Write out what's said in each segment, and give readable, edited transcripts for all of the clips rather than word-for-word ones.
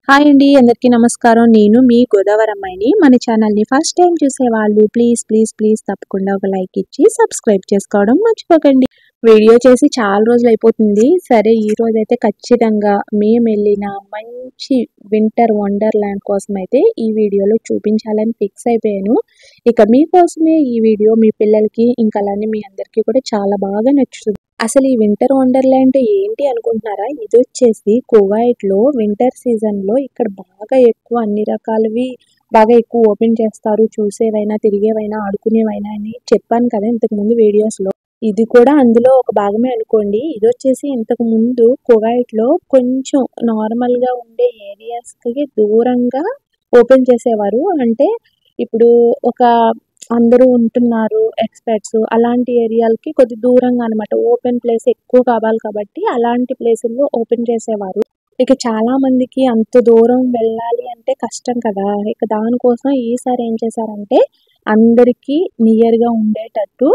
Hi అండి, అందరికీ నమస్కారం. నేను మీ గోదావరమ్మాయిని. మన ఛానల్ని ఫస్ట్ టైం చూసేవాళ్ళు ప్లీజ్ ప్లీజ్ ప్లీజ్ తప్పకుండా ఒక లైక్ ఇచ్చి సబ్స్క్రైబ్ చేసుకోవడం మర్చిపోకండి. వీడియో చేసి చాలా రోజులు అయిపోతుంది. సరే, ఈ రోజైతే ఖచ్చితంగా మేము వెళ్ళిన మంచి వింటర్ వండర్ల్యాండ్ కోసం అయితే ఈ వీడియోలో చూపించాలని ఫిక్స్ అయిపోయాను. ఇక మీకోసమే ఈ వీడియో మీ పిల్లలకి ఇంకా అలానే మీ అందరికీ కూడా చాలా బాగా నచ్చుతుంది. అసలు ఈ వింటర్ వండర్ల్యాండ్ ఏంటి అనుకుంటున్నారా? ఇది వచ్చేసి కువైట్లో వింటర్ సీజన్లో ఇక్కడ బాగా ఎక్కువ అన్ని రకాలవి బాగా ఎక్కువ ఓపెన్ చేస్తారు. చూసేవైనా, తిరిగేవైనా, ఆడుకునేవైనా అని చెప్పాను కదా ఇంతకుముందు వీడియోస్లో. ఇది కూడా అందులో ఒక భాగమే అనుకోండి. ఇది వచ్చేసి ఇంతకు ముందు కువైట్లో కొంచెం నార్మల్గా ఉండే ఏరియాస్కి దూరంగా ఓపెన్ చేసేవారు. అంటే ఇప్పుడు ఒక అందరూ ఉంటున్నారు ఎక్స్‌పర్ట్స్ అలాంటి ఏరియాలకి కొద్ది దూరంగా అనమాట. ఓపెన్ ప్లేస్ ఎక్కువ కావాలి కాబట్టి అలాంటి ప్లేసుల్లో ఓపెన్ చేసేవారు. ఇక చాలా మందికి అంత దూరం వెళ్ళాలి అంటే కష్టం కదా! ఇక దానికోసం ఈసారి ఏం చేశారంటే అందరికీ నియర్‌గా ఉండేటట్టు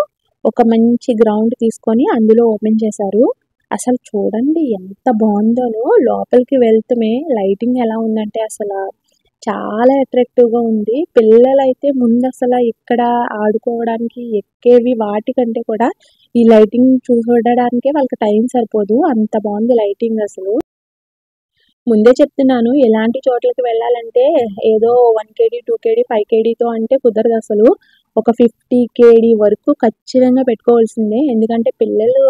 ఒక మంచి గ్రౌండ్ తీసుకొని అందులో ఓపెన్ చేశారు. అసలు చూడండి ఎంత బావుందోనో. లోపలికి వెళ్తమే లైటింగ్ ఎలా ఉందంటే చాలా అట్రాక్టివ్‌గా ఉంది. పిల్లలైతే ముందసల ఇక్కడ ఆడుకోవడానికి ఎక్కేవి వాటికంటే కూడా ఈ లైటింగ్ చూడడానికే వాళ్ళకి టైం సరిపోదు. అంత బావుంది లైటింగ్ అసలు. ముందే చెప్తున్నాను, ఎలాంటి చోట్లకి వెళ్ళాలంటే ఏదో 1 కేడీ, 2 కేడీ, 5 కేడీతో అంటే కుదరదసలు. ఒక 50 కేడీ వరకు ఖచ్చితంగా పెట్టుకోవాల్సిందే. ఎందుకంటే పిల్లలు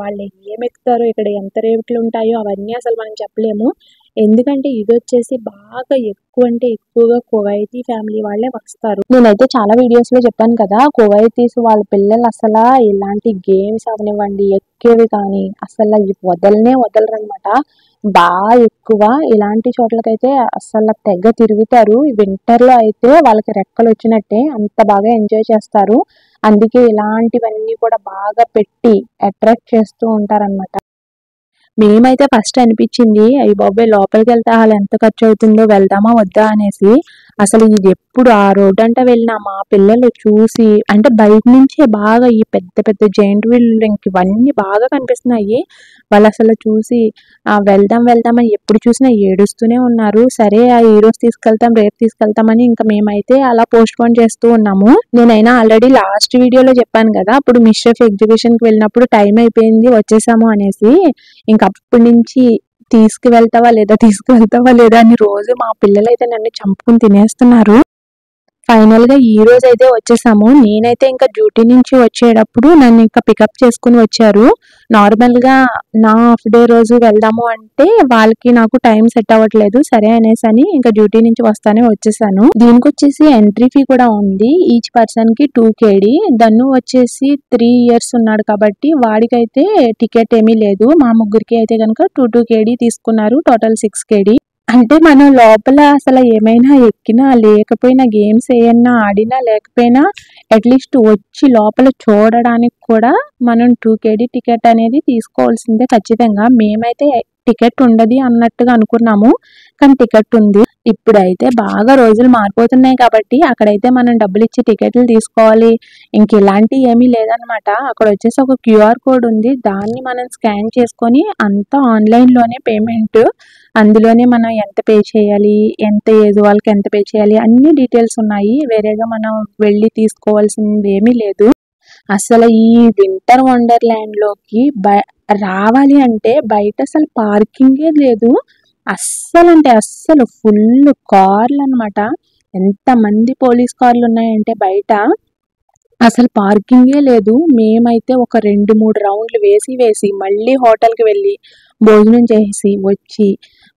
వాళ్ళు ఏమెక్కుతారో, ఇక్కడ ఎంత రేట్లుంటాయో అవన్నీ అసలు మనం చెప్పలేము. ఎందుకంటే ఇదొచ్చేసి బాగా ఎక్కువ అంటే ఎక్కువగా కువైతీ ఫ్యామిలీ వాళ్ళే వస్తారు. నేనైతే చాలా వీడియోస్‌లో చెప్పాను కదా! కువైతీస్ వాళ్ళ పిల్లలు ఇలాంటి గేమ్స్ అవ్వనివ్వండి, ఎక్కేవి కానీ వదలనే వదలరనమాట. ఎక్కువ ఇలాంటి చోట్లకైతే తెగ తిరుగుతారు. వింటర్‌లో అయితే వాళ్ళకి రెక్కలొచ్చినట్టే అంత బాగా ఎంజాయ్ చేస్తారు. అందుకే ఇలాంటివన్నీ కూడా బాగా పెట్టి అట్రాక్ట్ చేస్తూ ఉంటారనమాట. మేమైతే ఫస్ట్ అనిపించింది, అయ్య బాబోయ్! లోపలికెళ్తే ఎంత ఖర్చవుతుందో, వెళ్దామా వద్దా అనేసి. అసలు ఇది ఎప్పుడు ఆ రోడ్డంట వెళ్ళినా మా పిల్లలు చూసి అంటే బయట నుంచే బాగా ఈ పెద్ద పెద్ద జెయింట్ వీల్ ఇవన్నీ బాగా కనిపిస్తున్నాయి. చూసి వెళ్దాం వెళ్దాం అని ఎప్పుడు చూసినా ఏడుస్తూనే ఉన్నారు. సరే ఈరోజు తీసుకెళ్తాం, రేపు తీసుకెళ్తామని ఇంకా మేమైతే అలా పోస్ట్‌పోన్ చేస్తూ ఉన్నాము. నేనైనా ఆల్రెడీ లాస్ట్ వీడియోలో చెప్పాను కదా! అప్పుడు మిస్‌చఫ్ ఎగ్జిబిషన్‌కి వెళ్ళినప్పుడు టైం అయిపోయింది వచ్చేసాము అనేసి. ఇంక అప్పటి నుంచి తీసుకువెళ్తావా లేదా అని రోజు మా పిల్లలైతే నన్ను చంపుకొని తినేస్తున్నారు. ఫైనల్‌గా ఈరోజైతే వచ్చేసాము. నేనైతే ఇంకా డ్యూటీ నుంచి వచ్చేటప్పుడు నన్ను ఇంకా పికప్ చేసుకొని వచ్చారు. నార్మల్‌గా నా హాఫ్ డే రోజు వెళ్దాము అంటే వాళ్ళకి నాకు టైం సెట్ అవ్వట్లేదు. సరే అనేసని ఇంకా డ్యూటీ నుంచి వస్తానే వచ్చేసాను. దీనికొచ్చేసి ఎంట్రీ ఫీ కూడా ఉంది. ఈచ్ పర్సన్‌కి 2 కేడీ. ధను వచ్చేసి 3 ఇయర్స్ ఉన్నాడు కాబట్టి వాడికైతే టికెట్ ఏమీ లేదు. మా ముగ్గురికి అయితే గనుక 2 కేడీ తీసుకున్నారు. టోటల్ 6 కేడీ. అంటే మనం లోపల ఏమైనా ఎక్కినా, లేకపోయినా గేమ్స్ ఏయన్నా ఆడినా, లేకపోయినా అట్‌లీస్ట్ వచ్చి లోపల చూడడానికి కూడా మనం 2 కేడీ టికెట్ అనేది తీసుకోవాల్సిందే ఖచ్చితంగా. మేమైతే టికెట్ ఉండదు అన్నట్టుగా అనుకున్నాము. కానీ టికెట్ ఉంది. ఇప్పుడైతే బాగా రోజులు మారిపోతున్నాయి కాబట్టి అక్కడైతే మనం డబ్బులిచ్చి టికెట్లు తీసుకోవాలి. ఇలాంటివి ఏమీ లేదనమాట. అక్కడ వచ్చేసి ఒక క్యూఆర్ కోడ్ ఉంది. దాన్ని మనం స్కాన్ చేసుకొని అంతా ఆన్‌లైన్‌లోనే పేమెంట్. అందులోనే మనం ఎంత పే చేయాలి, ఎంత ఏజ్ వాళ్ళకి ఎంత పే చేయాలి అన్ని డీటెయిల్స్ ఉన్నాయి. వేరేగా మనం వెళ్ళి తీసుకోవాల్సిందేమీ లేదు. ఈ వింటర్ వండర్‌ల్యాండ్‌లోకి రావాలి అంటే బయట పార్కింగే లేదు. అంటే అస్సలు ఫుల్ కార్లనమాట. ఎంతమంది పోలీస్ కార్లున్నాయంటే బయట పార్కింగే లేదు. మేమైతే ఒక 2, 3 రౌండ్లు వేసి మళ్ళీ హోటల్‌కి వెళ్ళి భోజనం చేసి వచ్చి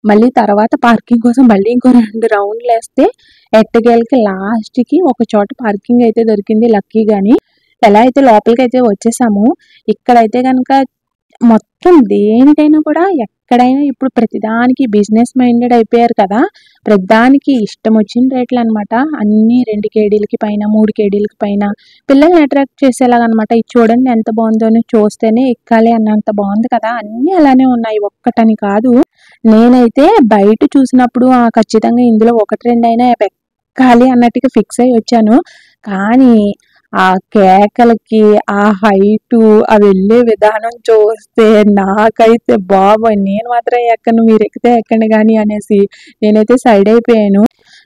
మళ్ళీ తర్వాత పార్కింగ్ కోసం మళ్ళీ ఇంకో 2 రౌండ్లేస్తే ఎట్టకేలకి లాస్ట్‌కి ఒక చోట పార్కింగ్ అయితే దొరికింది లక్కీగాని. ఎలా అయితే లోపలికైతే వచ్చేసాము. ఇక్కడైతే గనుక మొత్తం దేనికైనా కూడా ఎక్కడైనా ఇప్పుడు ప్రతిదానికి బిజినెస్ మైండెడ్ అయిపోయారు కదా! ప్రతిదానికి ఇష్టం వచ్చిన రేట్లనమాట. అన్నీ 2 కేడీలకి పైన, 3 కేడీలకి పైన పిల్లల్ని అట్రాక్ట్ చేసేలాగనమాట. ఇది చూడండి ఎంత బావుందోని, చూస్తేనే ఎక్కాలి అన్నంత బావుంది కదా! అన్నీ అలానే ఉన్నాయి. ఒక్కటని కాదు. నేనైతే బయట చూసినప్పుడు ఖచ్చితంగా ఇందులో 1, 2 అయినా ఎక్కాలి అన్నట్టుగా ఫిక్స్ అయ్యి వచ్చాను. కానీ ఆ కేకలకి, ఆ హైటు, ఆ వెళ్ళే విధానం చూస్తే నాకైతే బాబోయ్! నేను మాత్రం ఎక్కను, మీరెక్కితే ఎక్కండి గాని అనేసి నేనైతే సైడ్ అయిపోయాను.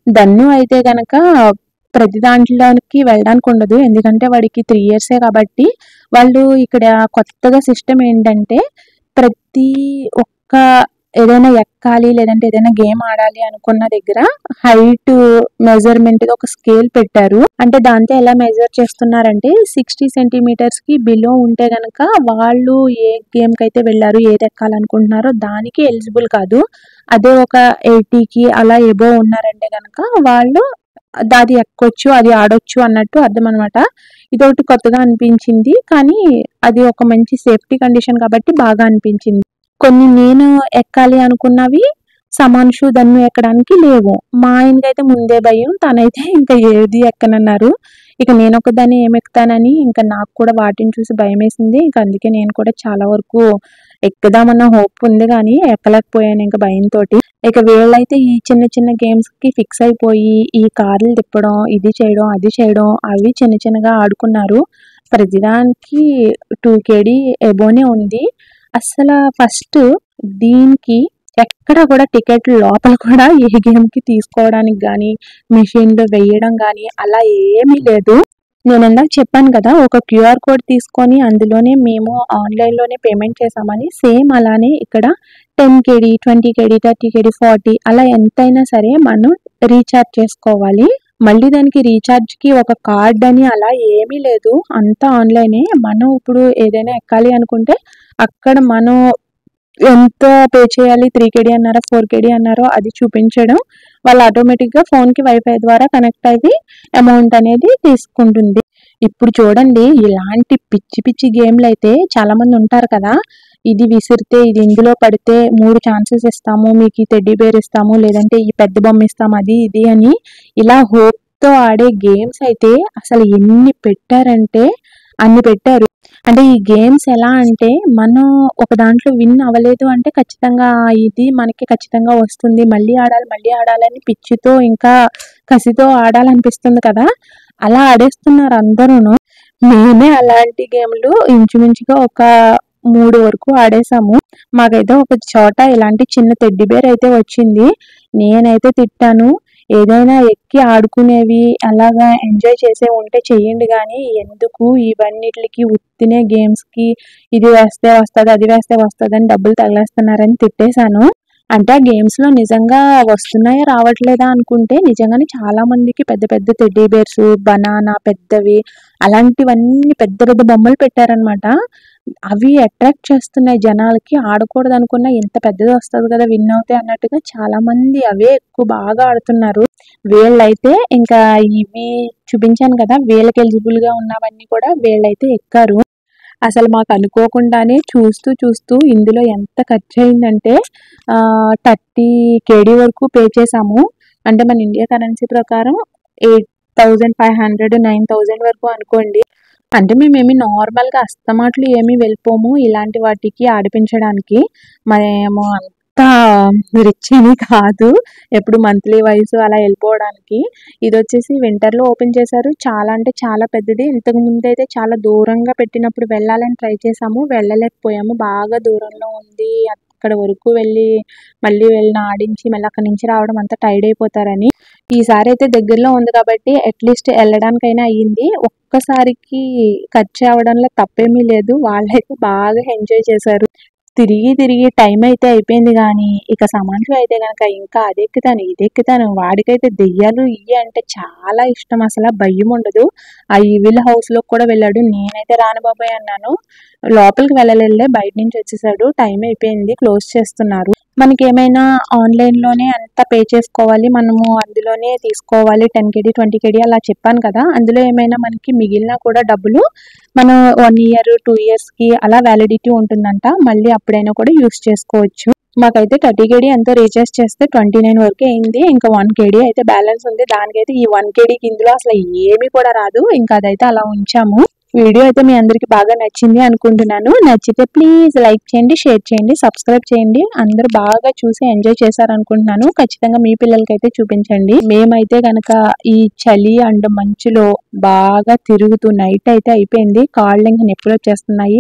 ధన్ను అయితే గనక ప్రతి దాంట్లోకి వెళ్ళడానికుండదు. ఎందుకంటే వాడికి 3 ఇయర్సే కాబట్టి, వాళ్ళు ఇక్కడ కొత్తగా సిస్టమ్ ఏంటంటే, ప్రతి ఒక్క ఏదైనా ఎక్కాలి, లేదంటే ఏదైనా గేమ్ ఆడాలి అనుకున్న దగ్గర హైట్ మెజర్‌మెంట్‌ది ఒక స్కేల్ పెట్టారు. అంటే దాంతో ఎలా మెజర్ చేస్తున్నారంటే 60 సెంటీమీటర్స్‌కి బిలో ఉంటే గనక వాళ్ళు ఏ గేమ్‌కైతే వెళ్లారు, ఏది ఎక్కాలనుకుంటున్నారో దానికి ఎలిజిబుల్ కాదు. అదే ఒక 80కి అలా ఎబోవ్ ఉన్నారంటే గనక వాళ్ళు అది ఎక్కొచ్చు, అది ఆడొచ్చు అన్నట్టు అర్థమనమాట. ఇదొకటి కొత్తగా అనిపించింది. కానీ అది ఒక మంచి సేఫ్టీ కండిషన్ కాబట్టి బాగా అనిపించింది. కొన్ని నేను ఎక్కాలి అనుకున్నవి సమాన్షు, ధన్ను ఎక్కడానికి లేవు. మా ఆయనకైతే ముందే భయం. తనైతే ఇంక ఏది ఎక్కనన్నారు. ఇక నేనొక్కదాన్నే ఏమెక్కుతానని ఇంక నాకు కూడా వాటిని చూసి భయమేసింది. ఇంక అందుకే నేను కూడా చాలా వరకు ఎక్కుదామన్న హోప్ ఉంది గానీ ఎక్కలేకపోయాను ఇంక భయంతోటి. ఇక వీళ్ళైతే ఈ చిన్న చిన్న గేమ్స్‌కి ఫిక్స్ అయిపోయి ఈ కార్లు తిప్పడం, ఇది చేయడం, అది చేయడం అవి చిన్న చిన్నగా ఆడుకున్నారు. ప్రతిదానికి 2 కేడీ ఎబోనే ఉంది. అస్సల ఫస్ట్ దీనికి ఎక్కడ కూడా టికెట్లు లోపల కూడా ఏ గేమ్‌కి తీసుకోవడానికి గానీ, మెషిన్‌లో వెయ్యడం గానీ అలా ఏమీ లేదు. నేనిందాక చెప్పాను కదా! ఒక క్యూఆర్ కోడ్ తీసుకొని అందులోనే మేము ఆన్‌లైన్‌లోనే పేమెంట్ చేశామని. సేమ్ అలానే ఇక్కడ 10 కేడీ, 20 కేడీ, 30 కేడీ, 40 అలా ఎంతైనా సరే మనం రీచార్జ్ చేసుకోవాలి. మళ్ళీ దానికి రీచార్జ్‌కి ఒక కార్డ్ అని అలా ఏమీ లేదు. అంతా ఆన్‌లైనే. మనం ఇప్పుడు ఏదైనా ఎక్కాలి అనుకుంటే అక్కడ మనం ఎంత పే చేయాలి, 3 కేడీ అన్నారా, 4 కేడీ అన్నారో అది చూపించడం. వాళ్ళు ఆటోమేటిక్‌గా ఫోన్‌కి వైఫై ద్వారా కనెక్ట్ అయ్యి అమౌంట్ అనేది తీసుకుంటుంది. ఇప్పుడు చూడండి ఇలాంటి పిచ్చి పిచ్చి గేమ్‌లయితే చాలామంది ఉంటారు కదా! ఇది విసిరితే, ఇది ఇందులో పడితే 3 ఛాన్సెస్ ఇస్తాము, మీకు ఈ టెడ్డీ బేర్ ఇస్తాము, లేదంటే ఈ పెద్ద బొమ్మ ఇస్తాము అది ఇది అని ఇలా హోప్‌తో ఆడే గేమ్స్ అయితే అసలు ఎన్ని పెట్టారంటే అన్ని పెట్టారు. అంటే ఈ గేమ్స్ ఎలా అంటే మనం ఒక దాంట్లో విన్ అవ్వలేదు అంటే ఖచ్చితంగా ఇది మనకి ఖచ్చితంగా వస్తుంది. మళ్ళీ ఆడాలి, మళ్ళీ ఆడాలని పిచ్చితో ఇంకా కసితో ఆడాలనిపిస్తుంది కదా! అలా ఆడేస్తున్నారు అందరూను. మేమే అలాంటి గేమ్‌లు ఇంచుమించుగా ఒక 3 వరకు ఆడేసాము. మాకైతే ఒక చోట ఇలాంటి చిన్న టెడ్డీ బేర్ అయితే వచ్చింది. నేనైతే తిట్టాను. ఏదైనా ఎక్కి ఆడుకునేవి అలాగా ఎంజాయ్ చేసేవి ఉంటే చెయ్యండి గానీ, ఎందుకు ఇవన్నిట్లికి ఉత్తినే గేమ్స్‌కి ఇది వేస్తే వస్తది, అది వేస్తే వస్తదని డబ్బులు తగిలేస్తున్నారని తిట్టేసాను. అంటే ఆ గేమ్స్‌లో నిజంగా వస్తున్నాయా, రావట్లేదా అనుకుంటే నిజంగానే చాలా మందికి పెద్ద పెద్ద టెడ్డీ బేర్సు, బనానా పెద్దవి అలాంటివన్నీ పెద్ద పెద్ద బొమ్మలు పెట్టారనమాట. అవి అట్రాక్ట్ చేస్తున్నాయి జనాలకి. ఆడకూడదనుకున్నా ఇంత పెద్దది వస్తది కదా! విన్ అవుతే అన్నట్టుగా చాలామంది అవే ఎక్కువ బాగా ఆడుతున్నారు. వీళ్ళైతే ఇంకా ఇవి చూపించాను కదా! వీళ్ళకి ఎలిజిబుల్‌గా ఉన్నవన్నీ కూడా వీళ్ళైతే ఎక్కారు. అసలు మాకు అనుకోకుండానే చూస్తూ చూస్తూ ఇందులో ఎంత ఖర్చయిందంటే 30 కేడీ వరకు పే చేశాము. అంటే మన ఇండియా కరెన్సీ ప్రకారం 8,500, 9,000 వరకు అనుకోండి. అంటే మేమేమి నార్మల్‌గా అస్తమాట్లు ఏమి వెళ్ళిపోము ఇలాంటి వాటికి ఆడిపించడానికి. మేము అంత రిచ్ ఏమి కాదు. ఎప్పుడు మంత్లీ వైస్ అలా ఎళ్ళిపోవడానికి. ఇదొచ్చేసి వింటర్‌లో ఓపెన్ చేశారు. చాలా అంటే చాలా పెద్దది. ఇంతకుముందైతే చాలా దూరంగా పెట్టినప్పుడు వెళ్ళాలని ట్రై చేశాము. వెళ్ళలేకపోయాము. బాగా దూరంలో ఉంది. అక్కడ వరకు మళ్ళీ వెళ్ళి ఆడించి మళ్ళీ అక్కడి నుంచి రావడం అంతా టైర్డ్ అయిపోతారని. ఈసారైతే దగ్గరలో ఉంది కాబట్టి అట్‌లీస్ట్ ఎళ్ళడానికైనా అయ్యింది. ఒక్కసారికి ఖర్చు అవ్వడంలో తప్పేమీ లేదు. వాళ్ళైతే బాగా ఎంజాయ్ చేశారు. తిరిగి తిరిగి టైమైతే అయిపోయింది గానీ, ఇక సమాన్షు అయితే గనక ఇంకా అదెక్కుతాను, ఇదెక్కుతాను. వాడికైతే దెయ్యాలు ఇయ్యి అంటే చాలా ఇష్టం అసల. భయముండదు. ఆ ఈవిల్ హౌస్‌లోకి కూడా వెళ్ళాడు. నేనైతే రాను బాబోయ్ అన్నాను. లోపలికి వెళ్ళలేదులే బయట నుంచి వచ్చేసాడు. టైమైపోయింది. క్లోజ్ చేస్తున్నారు. మనకేమైనా ఆన్‌లైన్‌లోనే అంతా పే చేసుకోవాలి. మనము అందులోనే తీసుకోవాలి. 10 కేడీ, 20 కేడీ అలా చెప్పాను కదా! అందులో ఏమైనా మనకి మిగిలినా కూడా డబ్బులు మనం 1 ఇయర్, 2 ఇయర్స్‌కి అలా వ్యాలిడిటీ ఉంటుందంట. మళ్ళీ అప్పుడైనా కూడా యూజ్ చేసుకోవచ్చు. మాకైతే 30 కేడీ ఎంతో రీచార్జ్ చేస్తే 29 వరకే అయింది. ఇంకా 1 కేడీ అయితే బ్యాలెన్స్ ఉంది. దానికైతే ఈ 1 కేడీకి ఇందులో అసలు ఏమీ కూడా రాదు. ఇంకా అదైతే అలా ఉంచాము. వీడియో అయితే మీ అందరికి బాగా నచ్చింది అనుకుంటున్నాను. నచ్చితే ప్లీజ్ లైక్ చేయండి, షేర్ చేయండి, సబ్స్క్రైబ్ చేయండి. అందరూ బాగా చూసి ఎంజాయ్ చేశారనుకుంటున్నాను. ఖచ్చితంగా మీ పిల్లలకైతే చూపించండి. మేమైతే గనక ఈ చలి అండ్ మంచులో బాగా తిరుగుతూ నైట్ అయితే అయిపోయింది. కాళ్ళు ఇంకా నొప్పులు వచ్చేస్తున్నాయి.